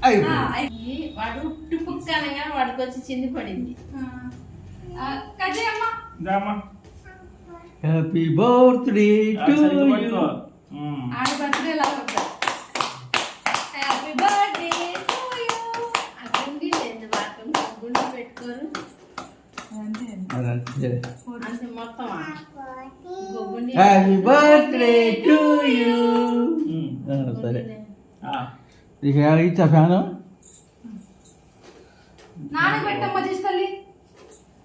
వాడు ఉట్టి పుక్కనగా వాడికి వచ్చి చింది పడింది. Happy birthday to you. ఆడి బర్త్డే ఎలా ఉంటుంది? Happy birthday to you. అగ్గుండి లేదు వాటం గుండె పెట్టుకోరు అంతే మొత్తం హ్యాపీ బర్త్డే టు యు. సరే ఇక ఇచ్చా ఫ్యాను. నాన్నకి పెట్టమ్మా చేసి తల్లి.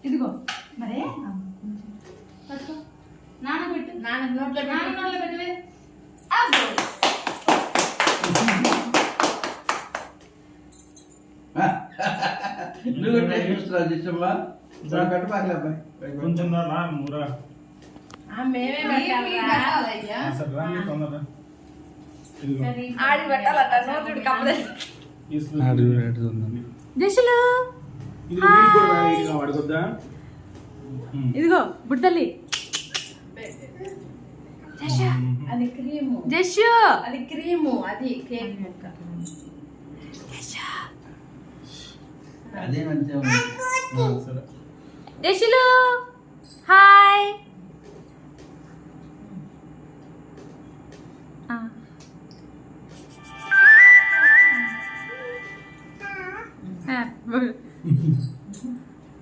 ఇదిగో మరే నాన్న పెట్టు. నాన్న నోట్లో నాన్న నోట్లో పెట్టవే. నువ్వు చూస్తున్నా చూసమ్మా కట్టబాకలే అబ్బాయి కొంచెం మూరా మేమే పెట్టాలయ్యా. ఆడి పెట్టాలట నోతుడు కప్పలే. జషులు వాడుకొద్దా ఇదిగో బుడ్డలి. అది క్రీము. జషు అది క్రీము. అది కేక్ యొక్క అదే మంచిగా సరే జషులు హాయ్.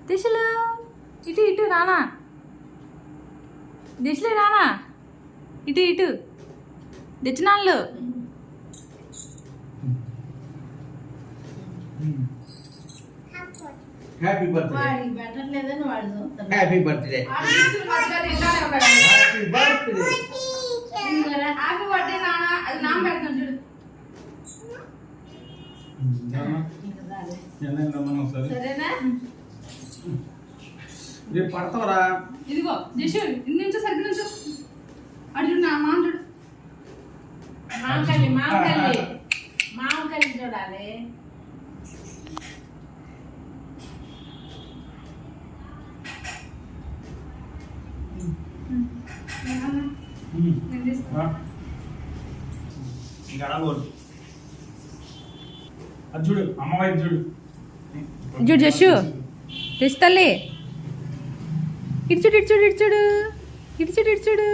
దిశలు ఇటు ఇటు రానా. దిశలు రానా ఇటు ఇటు తెచ్చినాళ్ళు. హ్యాపీ బర్త్డే వాడికి పెట్టట్లేదని వాడు చూస్తాడు. Happy birthday happy birthday. Happy birthday నాన్న. అది నాన్న పెడతాను చూడు. సరేనా? రేపు పడతావరా. ఇదిగో జషు ఇన్ని నుంచో సరిగ్గా నుంచో. అటు చూడు నా మామ చూడు. మామకల్లి మామకల్లి మామకల్లి చూడాలి. అది చూడు అమ్మవారి చూడు చూడు జషు జష్ తల్లి. ఇటు చూడు ఇటు చూడు ఇటు చూడు ఇటు చూడు ఇటు చూడు.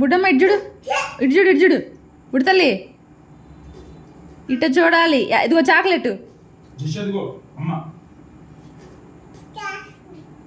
బుడ్డమ్మ ఇటు చూడు ఇటు చూడు ఇటు చూడు. బుడ్డ తల్లి ఇటు చూడాలి. ఇదిగో చాక్లెట్. అమ్మ